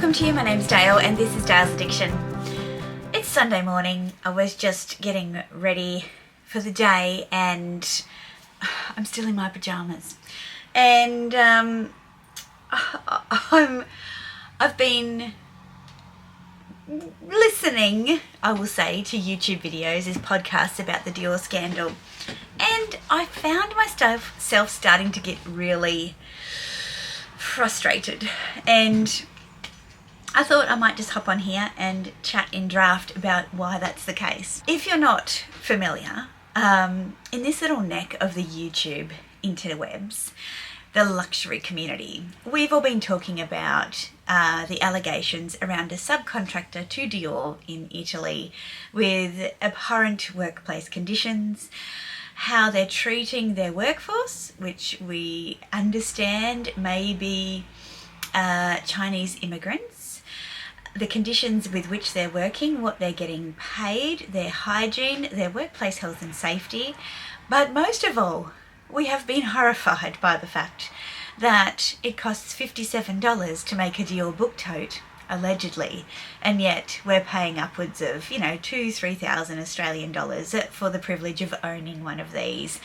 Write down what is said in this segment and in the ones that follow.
welcome to you. My name's Dale and this is Dale's Addiction. It's Sunday morning. I was just getting ready for the day and I'm still in my pajamas. And I've been listening, I will say, to YouTube videos, as podcasts about the Dior scandal. And I found myself starting to get really frustrated. And I thought I might just hop on here and chat in draft about why that's the case. If you're not familiar, in this little neck of the YouTube interwebs, the luxury community, we've all been talking about the allegations around a subcontractor to Dior in Italy with abhorrent workplace conditions, how they're treating their workforce, which we understand may be Chinese immigrants, the conditions with which they're working, what they're getting paid, their hygiene, their workplace health and safety. But most of all, we have been horrified by the fact that it costs $57 to make a Dior book tote, allegedly, and yet we're paying upwards of, $2,000-3,000 Australian dollars for the privilege of owning one of these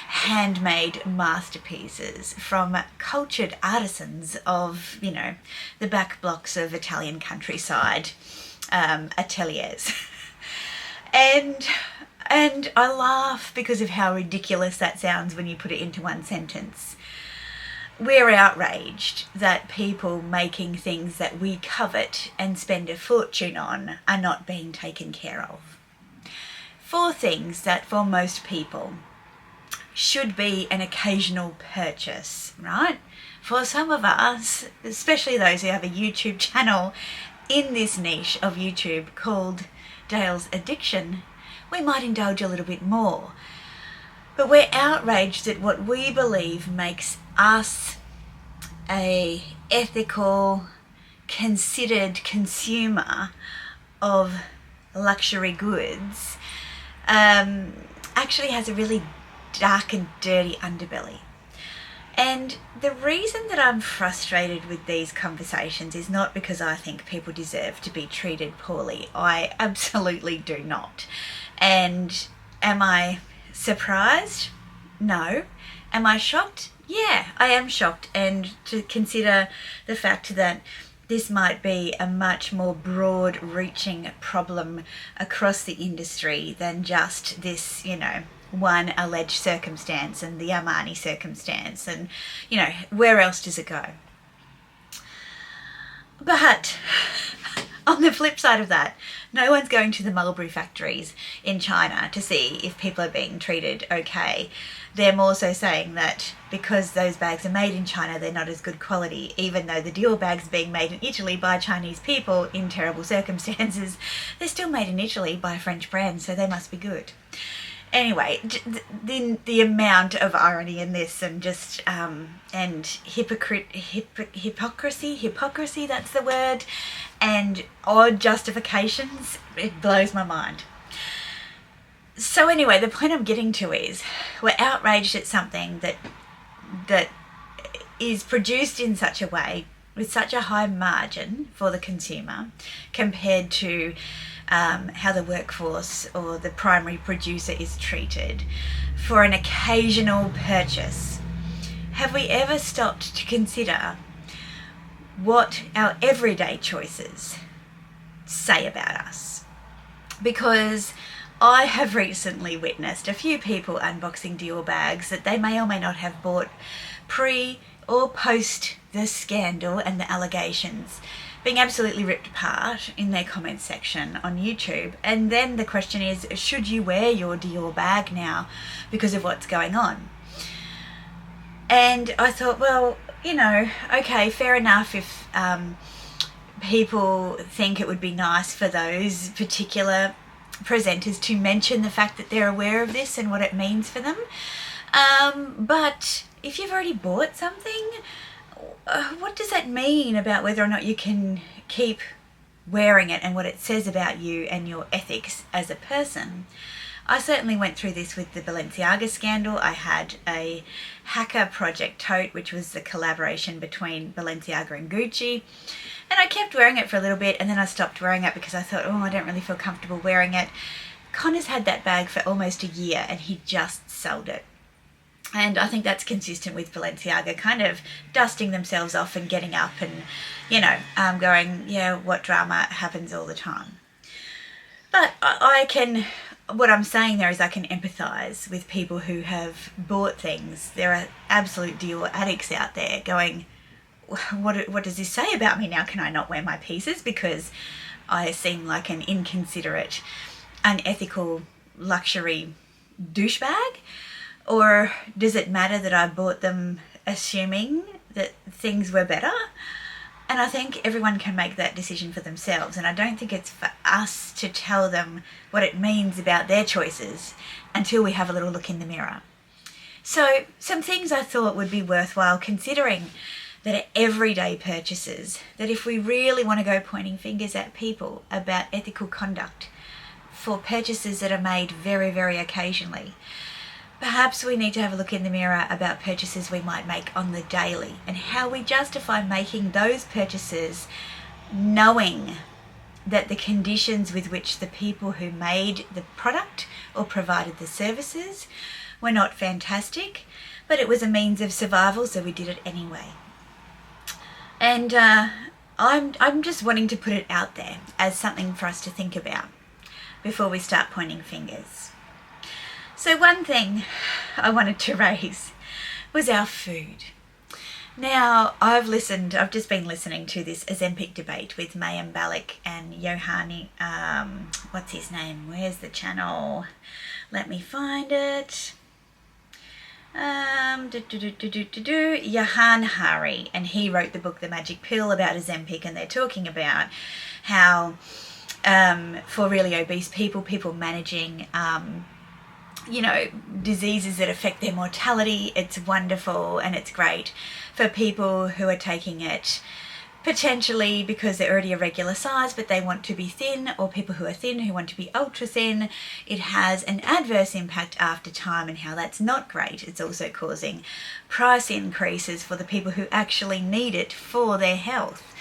handmade masterpieces from cultured artisans of, the back blocks of Italian countryside ateliers. And I laugh because of how ridiculous that sounds when you put it into one sentence. We're outraged that people making things that we covet and spend a fortune on are not being taken care of. For things that for most people should be an occasional purchase, right? For some of us, especially those who have a YouTube channel in this niche of YouTube called Dale's Addiction, we might indulge a little bit more. But we're outraged at what we believe makes us a ethical, considered consumer of luxury goods actually has a really dark and dirty underbelly. And the reason that I'm frustrated with these conversations is not because I think people deserve to be treated poorly. I absolutely do not. And am I surprised? No. Am I shocked? Yeah, I am shocked. And to consider the fact that this might be a much more broad-reaching problem across the industry than just this, one alleged circumstance and the Armani circumstance, and where else does it go? But on the flip side of that, no one's going to the mulberry factories in China to see if people are being treated okay. They're more so saying that because those bags are made in China, they're not as good quality, even though the Dior bags are being made in Italy by Chinese people in terrible circumstances. They're still made in Italy by a French brand, so they must be good. Anyway, the amount of irony in this and just and hypocrisy, that's the word, and odd justifications, it blows my mind. So anyway, the point I'm getting to is we're outraged at something that is produced in such a way with such a high margin for the consumer compared to how the workforce or the primary producer is treated for an occasional purchase. Have we ever stopped to consider what our everyday choices say about us? Because I have recently witnessed a few people unboxing Dior bags that they may or may not have bought pre or post the scandal and the allegations, being absolutely ripped apart in their comments section on YouTube. And then the question is, should you wear your Dior bag now because of what's going on? And I thought, well, okay, fair enough if people think it would be nice for those particular presenters to mention the fact that they're aware of this and what it means for them. But if you've already bought something, what does that mean about whether or not you can keep wearing it and what it says about you and your ethics as a person? I certainly went through this with the Balenciaga scandal. I had a Hacker Project tote, which was the collaboration between Balenciaga and Gucci. And I kept wearing it for a little bit, and then I stopped wearing it because I thought, oh, I don't really feel comfortable wearing it. Connor's had that bag for almost a year and he just sold it. And I think that's consistent with Balenciaga kind of dusting themselves off and getting up and, you know, going, yeah, what drama happens all the time. But what I'm saying there is I can empathise with people who have bought things. There are absolute Dior addicts out there going, what does this say about me now? Can I not wear my pieces because I seem like an inconsiderate, unethical luxury douchebag? Or does it matter that I bought them assuming that things were better? And I think everyone can make that decision for themselves, and I don't think it's for us to tell them what it means about their choices until we have a little look in the mirror. So some things I thought would be worthwhile considering that are everyday purchases, that if we really want to go pointing fingers at people about ethical conduct for purchases that are made very, very occasionally, perhaps we need to have a look in the mirror about purchases we might make on the daily and how we justify making those purchases knowing that the conditions with which the people who made the product or provided the services were not fantastic, but it was a means of survival, so we did it anyway. And I'm just wanting to put it out there as something for us to think about before we start pointing fingers. So one thing I wanted to raise was our food. Now, I've just been listening to this Ozempic debate with Mayim Balak and Yohani, what's his name? Where's the channel? Let me find it. Johan Hari, and he wrote the book The Magic Pill about Ozempic, and they're talking about how for really obese people managing diseases that affect their mortality, it's wonderful and it's great. For people who are taking it potentially because they're already a regular size but they want to be thin, or people who are thin who want to be ultra thin, it has an adverse impact after time, and how that's not great. It's also causing price increases for the people who actually need it for their health.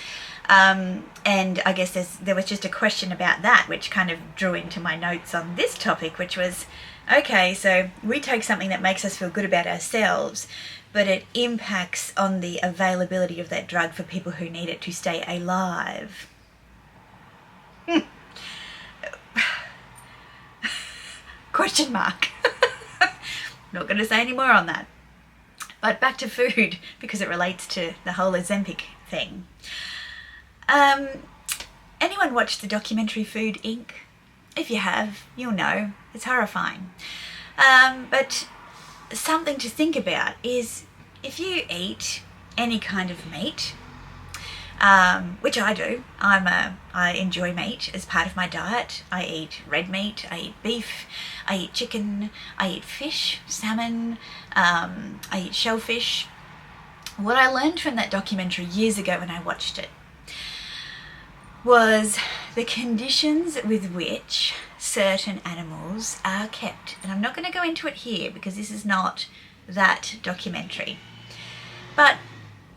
And I guess there was just a question about that which kind of drew into my notes on this topic, which was, okay, so we take something that makes us feel good about ourselves, but it impacts on the availability of that drug for people who need it to stay alive. Question mark. Not going to say any more on that. But back to food, because it relates to the whole Ozempic thing. Anyone watched the documentary Food.Inc? If you have, you'll know. It's horrifying. But something to think about is if you eat any kind of meat, which I do. I enjoy meat as part of my diet. I eat red meat, I eat beef, I eat chicken, I eat fish, salmon, I eat shellfish. What I learned from that documentary years ago when I watched it was the conditions with which certain animals are kept. And I'm not going to go into it here because this is not that documentary. But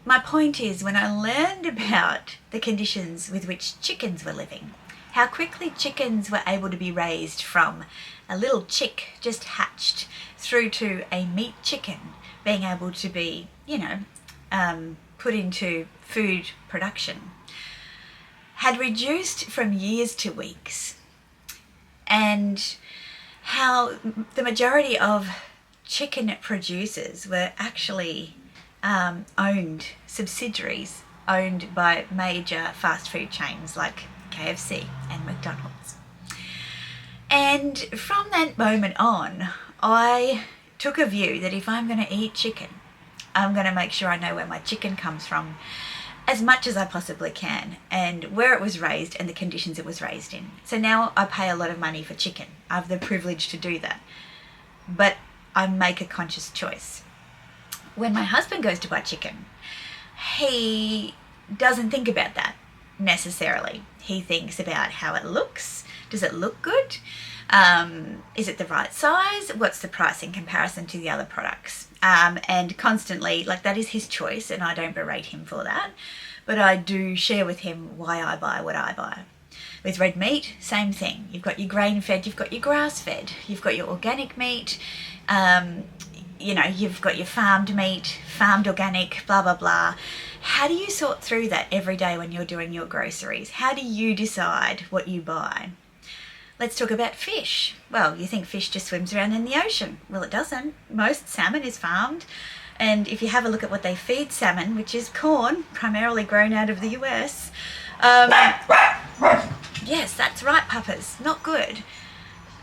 my point is, when I learned about the conditions with which chickens were living, how quickly chickens were able to be raised from a little chick just hatched through to a meat chicken being able to be, put into food production, had reduced from years to weeks, and how the majority of chicken producers were actually subsidiaries owned by major fast food chains like KFC and McDonald's. And from that moment on, I took a view that if I'm going to eat chicken, I'm going to make sure I know where my chicken comes from as much as I possibly can, and where it was raised and the conditions it was raised in. So now I pay a lot of money for chicken. I have the privilege to do that. But I make a conscious choice. When my husband goes to buy chicken, he doesn't think about that necessarily. He thinks about how it looks. Does it look good? Is it the right size? What's the price in comparison to the other products? And constantly, like, that is his choice, and I don't berate him for that, but I do share with him why I buy what I buy. With red meat, same thing. You've got your grain-fed, you've got your grass-fed, you've got your organic meat, you know, you've got your farmed meat, farmed organic, blah, blah, blah. How do you sort through that every day when you're doing your groceries? How do you decide what you buy? Let's talk about fish. Well, you think fish just swims around in the ocean. Well, it doesn't. Most salmon is farmed. And if you have a look at what they feed salmon, which is corn, primarily grown out of the US, yes, that's right, puppers, not good.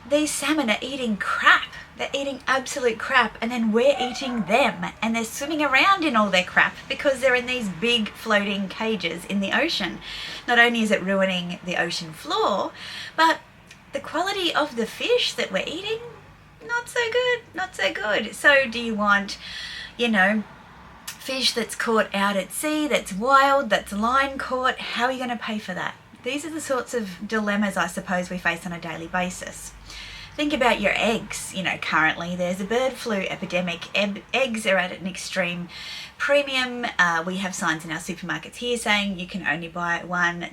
These salmon are eating crap. They're eating absolute crap, and then we're eating them, and they're swimming around in all their crap because they're in these big floating cages in the ocean. Not only is it ruining the ocean floor, but the quality of the fish that we're eating, not so good, not so good. So do you want, you know, fish that's caught out at sea, that's wild, that's line caught? How are you going to pay for that? These are the sorts of dilemmas I suppose we face on a daily basis. Think about your eggs. You know, currently there's a bird flu epidemic. Eggs are at an extreme premium. We have signs in our supermarkets here saying you can only buy one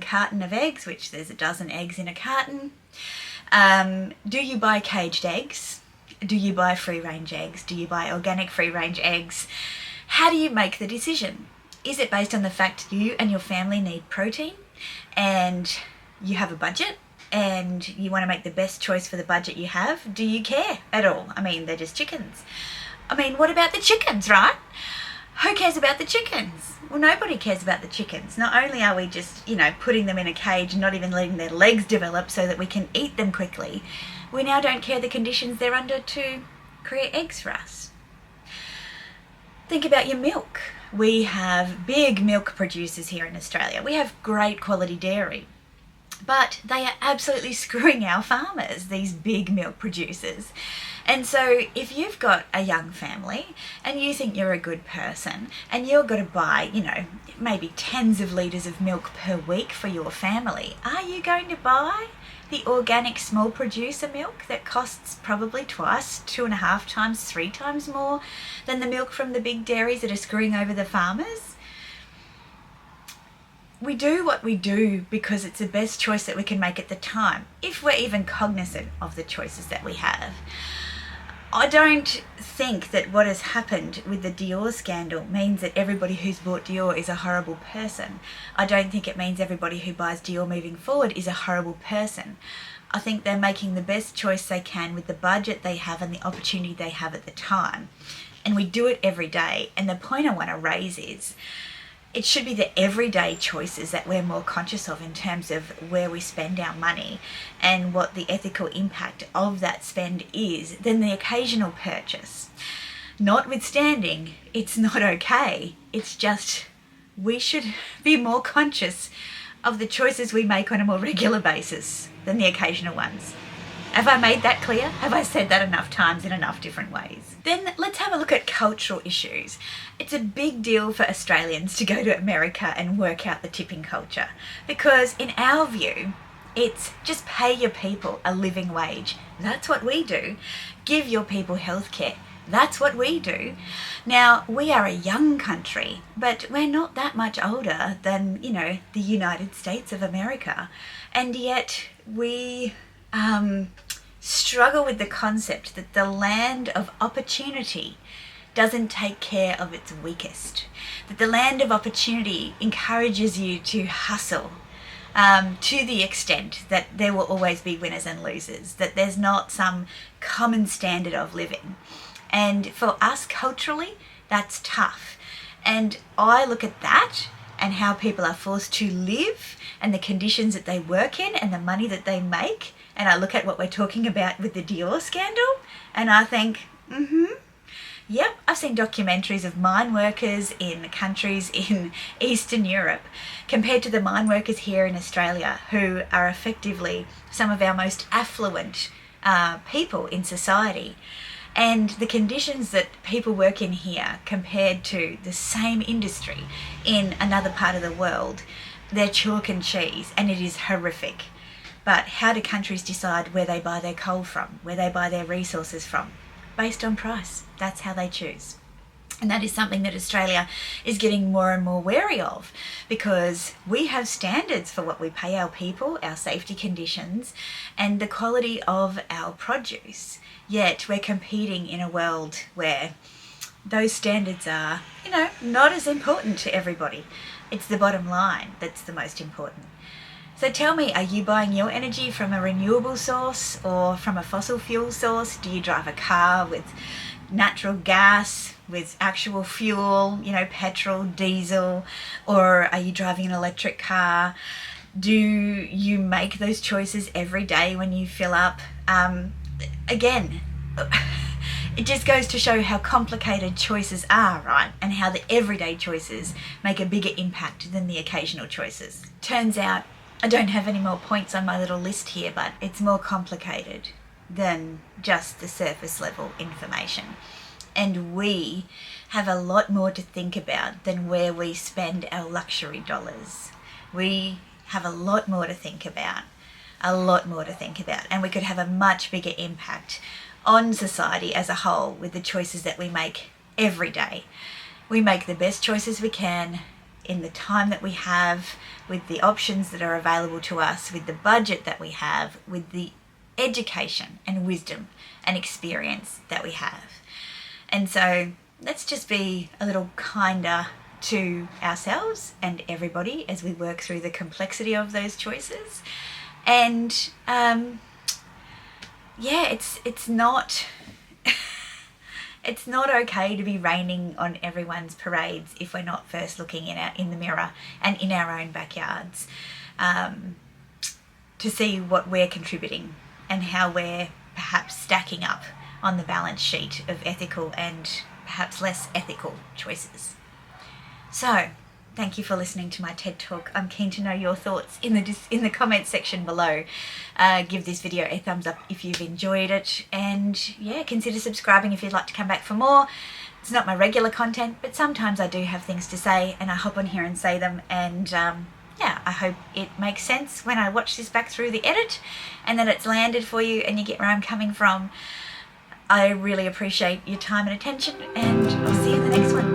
carton of eggs, which there's a dozen eggs in a carton. Do you buy caged eggs? Do you buy free-range eggs? Do you buy organic free-range eggs? How do you make the decision? Is it based on the fact you and your family need protein and you have a budget and you want to make the best choice for the budget you have? Do you care at all? I mean, they're just chickens. I mean, what about the chickens, right? Who cares about the chickens? Well, nobody cares about the chickens. Not only are we just, you know, putting them in a cage and not even letting their legs develop so that we can eat them quickly, we now don't care the conditions they're under to create eggs for us. Think about your milk. We have big milk producers here in Australia. We have great quality dairy, but they are absolutely screwing our farmers, these big milk producers. And so if you've got a young family and you think you're a good person and you're going to buy, you know, maybe tens of litres of milk per week for your family, are you going to buy the organic small producer milk that costs probably twice, 2.5 times, 3 times more than the milk from the big dairies that are screwing over the farmers? We do what we do because it's the best choice that we can make at the time, if we're even cognizant of the choices that we have. I don't think that what has happened with the Dior scandal means that everybody who's bought Dior is a horrible person. I don't think it means everybody who buys Dior moving forward is a horrible person. I think they're making the best choice they can with the budget they have and the opportunity they have at the time. And we do it every day. And the point I want to raise is, it should be the everyday choices that we're more conscious of in terms of where we spend our money and what the ethical impact of that spend is than the occasional purchase. Notwithstanding, it's not okay. It's just we should be more conscious of the choices we make on a more regular basis than the occasional ones. Have I made that clear? Have I said that enough times in enough different ways? Then let's have a look at cultural issues. It's a big deal for Australians to go to America and work out the tipping culture because in our view, it's just pay your people a living wage. That's what we do. Give your people healthcare. That's what we do. Now, we are a young country, but we're not that much older than, you know, the United States of America. And yet we struggle with the concept that the land of opportunity doesn't take care of its weakest. That the land of opportunity encourages you to hustle to the extent that there will always be winners and losers, that there's not some common standard of living. And for us culturally, that's tough. And I look at that and how people are forced to live and the conditions that they work in and the money that they make. And I look at what we're talking about with the Dior scandal and I think, yep, I've seen documentaries of mine workers in countries in Eastern Europe compared to the mine workers here in Australia who are effectively some of our most affluent people in society. And the conditions that people work in here compared to the same industry in another part of the world, they're chalk and cheese and it is horrific. But how do countries decide where they buy their coal from, where they buy their resources from? Based on price. That's how they choose. And that is something that Australia is getting more and more wary of, because we have standards for what we pay our people, our safety conditions, and the quality of our produce. Yet we're competing in a world where those standards are, not as important to everybody. It's the bottom line that's the most important. So tell me, are you buying your energy from a renewable source or from a fossil fuel source? Do you drive a car with natural gas, with actual fuel, petrol, diesel, or are you driving an electric car? Do you make those choices every day when you fill up? Again, it just goes to show how complicated choices are, right? And how the everyday choices make a bigger impact than the occasional choices. Turns out I don't have any more points on my little list here, but it's more complicated than just the surface level information. And we have a lot more to think about than where we spend our luxury dollars. We have a lot more to think about, and we could have a much bigger impact on society as a whole with the choices that we make every day. We make the best choices we can in the time that we have, with the options that are available to us, with the budget that we have, with the education and wisdom and experience that we have. And so let's just be a little kinder to ourselves and everybody as we work through the complexity of those choices. And it's not it's not okay to be raining on everyone's parades if we're not first looking in the mirror and in our own backyards to see what we're contributing and how we're perhaps stacking up on the balance sheet of ethical and perhaps less ethical choices. So, thank you for listening to my TED Talk. I'm keen to know your thoughts in the comments section below. Give this video a thumbs up if you've enjoyed it, and consider subscribing if you'd like to come back for more. It's not my regular content, but sometimes I do have things to say and I hop on here and say them, and I hope it makes sense when I watch this back through the edit and that it's landed for you and you get where I'm coming from. I really appreciate your time and attention, and I'll see you in the next one.